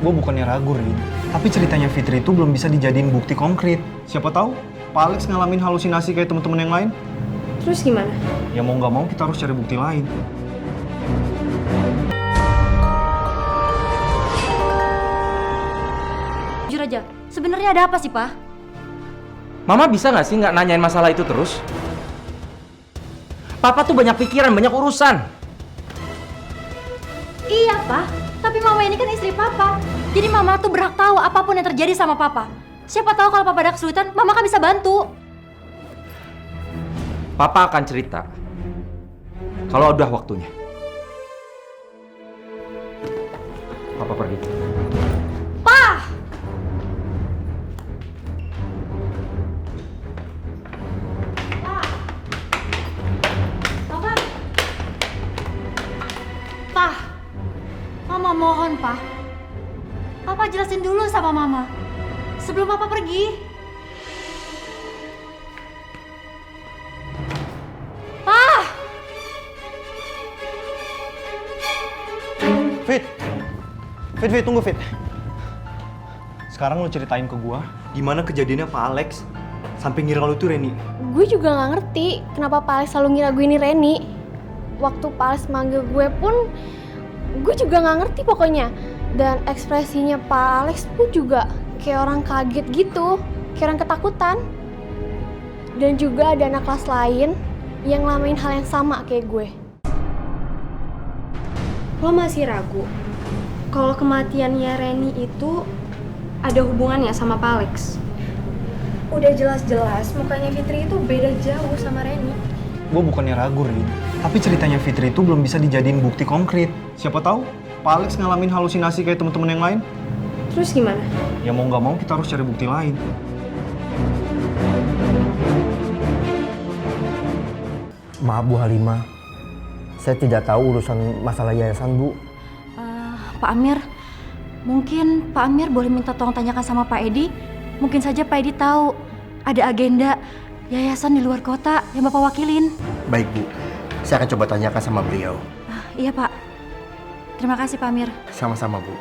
Gue bukannya ragu, Rin. Tapi ceritanya Fitri itu belum bisa dijadiin bukti konkret. Siapa tahu Pak Alex ngalamin halusinasi kayak teman-teman yang lain. Terus gimana? Ya mau nggak mau kita harus cari bukti lain. Jujur aja, sebenarnya ada apa sih, Pak? Mama bisa nggak sih nggak nanyain masalah itu terus? Papa tuh banyak pikiran, banyak urusan. Iya, Pak. Tapi Mama ini kan istri Papa. Jadi Mama tuh berhak tahu apapun yang terjadi sama Papa. Siapa tahu kalau Papa ada kesulitan, Mama kan bisa bantu. Papa akan cerita kalau udah waktunya. Papa pergi. Pak! Pak! Papa! Pak! Mama mohon, Pak. Papa jelasin dulu sama Mama. Sebelum Papa pergi. Pak! Fit, tunggu Fit. Sekarang lu ceritain ke gua gimana kejadiannya Pak Alex sampai ngira lu tuh Reni. Gue juga nggak ngerti kenapa Pak Alex selalu ngira gue ini Reni. Waktu Pak Alex manggil gue pun, gue juga nggak ngerti pokoknya. Dan ekspresinya Pak Alex pun juga kayak orang kaget gitu, kayak orang ketakutan. Dan juga ada anak kelas lain yang ngalamin hal yang sama kayak gue. Lo masih ragu kalau kematiannya Reni itu ada hubungannya sama Pak Alex? Udah jelas-jelas mukanya Fitri itu beda jauh sama Reni. Gue bukannya ragu, Rin. Tapi ceritanya Fitri itu belum bisa dijadiin bukti konkret. Siapa tahu Pak Alex ngalamin halusinasi kayak teman-teman yang lain. Terus gimana? Ya mau nggak mau kita harus cari bukti lain. Maaf Bu Halimah, saya tidak tahu urusan masalah yayasan Bu. Pak Amir, mungkin Pak Amir boleh minta tolong tanyakan sama Pak Edi. Mungkin saja Pak Edi tahu ada agenda yayasan di luar kota yang Bapak wakilin. Baik Bu, saya akan coba tanyakan sama beliau. Iya Pak. Terima kasih Pak Amir. Sama-sama Bu.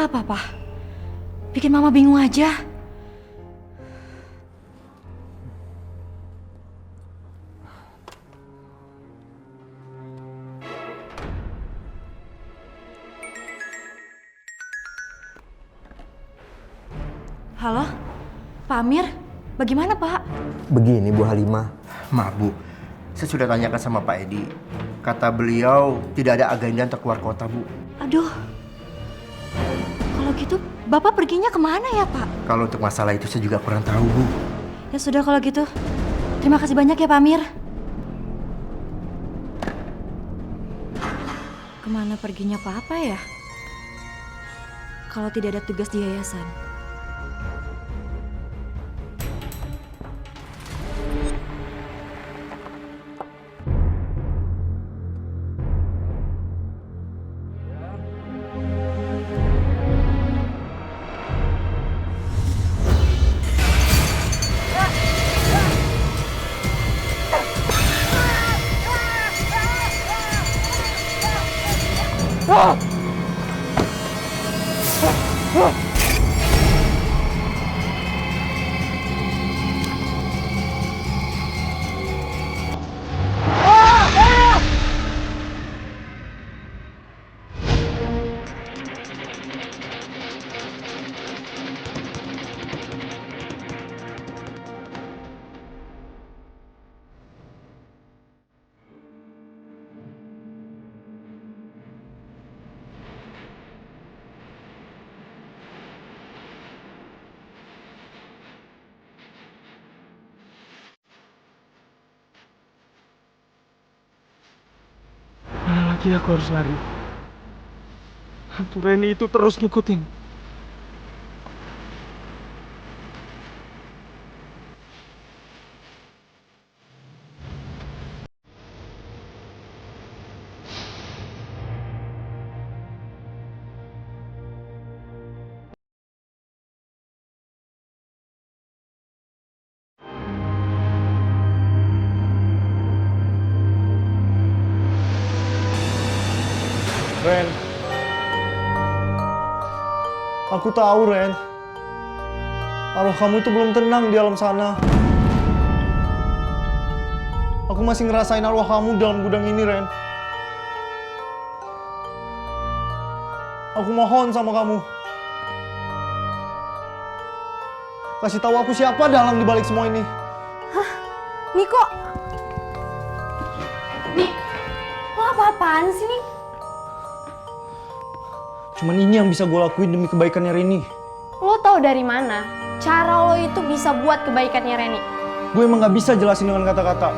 Papa. Bikin Mama bingung aja. Halo, Pak Amir, bagaimana Pak? Begini Bu Halimah. Maaf Bu, saya sudah tanyakan sama Pak Edi. Kata beliau tidak ada agenda untuk keluar kota Bu. Aduh, kalau gitu Bapak perginya kemana ya Pak? Kalau untuk masalah itu saya juga kurang tahu Bu. Ya sudah kalau gitu, terima kasih banyak ya Pak Amir. Kemana perginya Papa ya? Kalau tidak ada tugas di yayasan. Mana lagi aku harus lari? Hantu Reni itu terus ngikutin. Ren. Aku tahu, Ren. Arwah kamu itu belum tenang di alam sana. Aku masih ngerasain arwah kamu dalam gudang ini, Ren. Aku mohon sama kamu. Kasih tahu aku siapa dalang di balik semua ini. Niko! Nik, lo apa-apaan sih, Nik? Cuman ini yang bisa gue lakuin demi kebaikannya Reni. Lo tau dari mana cara lo itu bisa buat kebaikannya Reni? Gue emang gak bisa jelasin dengan kata-kata.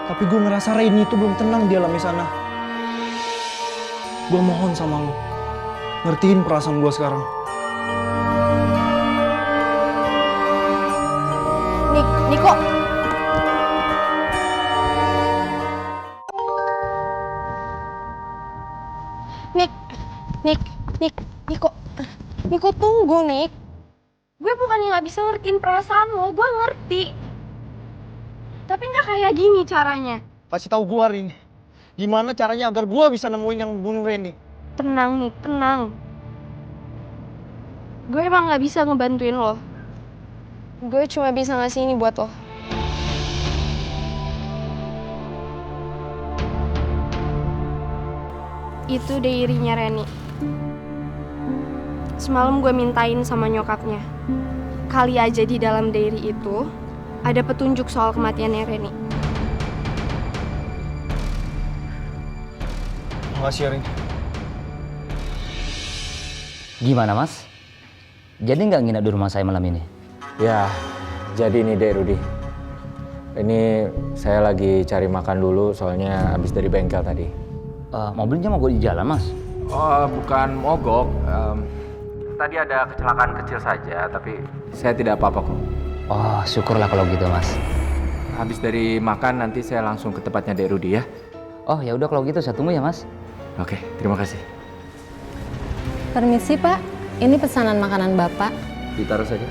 Tapi gue ngerasa Reni itu belum tenang di alamnya sana. Gue mohon sama lo, ngertiin perasaan gue sekarang. Niko! Niko tunggu, Nik. Gue bukannya gak bisa ngertiin perasaan lo, gue ngerti. Tapi gak kayak gini caranya. Kasih tahu gue Reni, gimana caranya agar gue bisa nemuin yang bunuh Reni. Tenang, Nik, tenang. Gue emang gak bisa ngebantuin lo. Gue cuma bisa ngasih ini buat lo. Itu diary-nya Reni. Semalam gue mintain sama nyokapnya. Kali aja di dalam diary itu ada petunjuk soal kematiannya Reni. Makasih ya Reni. Gimana mas? Jadi nggak nginep di rumah saya malam ini? Ya, jadi ini Dek Rudi. Ini saya lagi cari makan dulu soalnya habis dari bengkel tadi. Mobilnya mau gue di jalan mas? Oh, bukan mogok. Tadi ada kecelakaan kecil saja, tapi saya tidak apa-apa kok. Oh syukurlah kalau gitu mas. Habis dari makan nanti saya langsung ke tempatnya Dek Rudi ya. Oh ya udah kalau gitu saya tunggu ya mas. Oke, terima kasih. Permisi Pak, ini pesanan makanan Bapak. Ditaruh saja.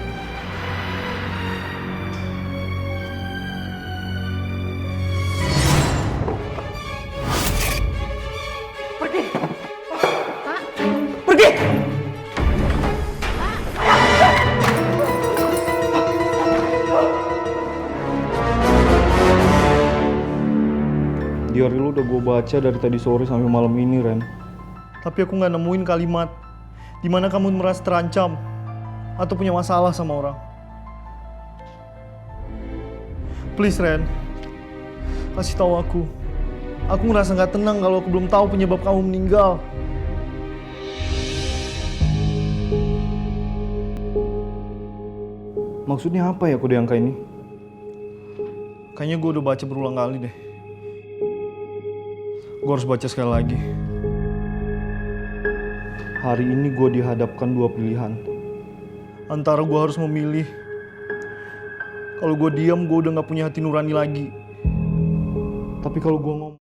Diary lu udah gue baca dari tadi sore sampai malam ini, Ren. Tapi aku nggak nemuin kalimat di mana kamu merasa terancam atau punya masalah sama orang. Please, Ren. Kasih tahu aku. Aku ngerasa nggak tenang kalau aku belum tahu penyebab kamu meninggal. Maksudnya apa ya kode angka ini? Kayaknya gue udah baca berulang kali deh. Gue harus baca sekali lagi. Hari ini gue dihadapkan dua pilihan. Antara gue harus memilih. Kalau gue diam, gue udah gak punya hati nurani lagi. Tapi kalau gue ngomong...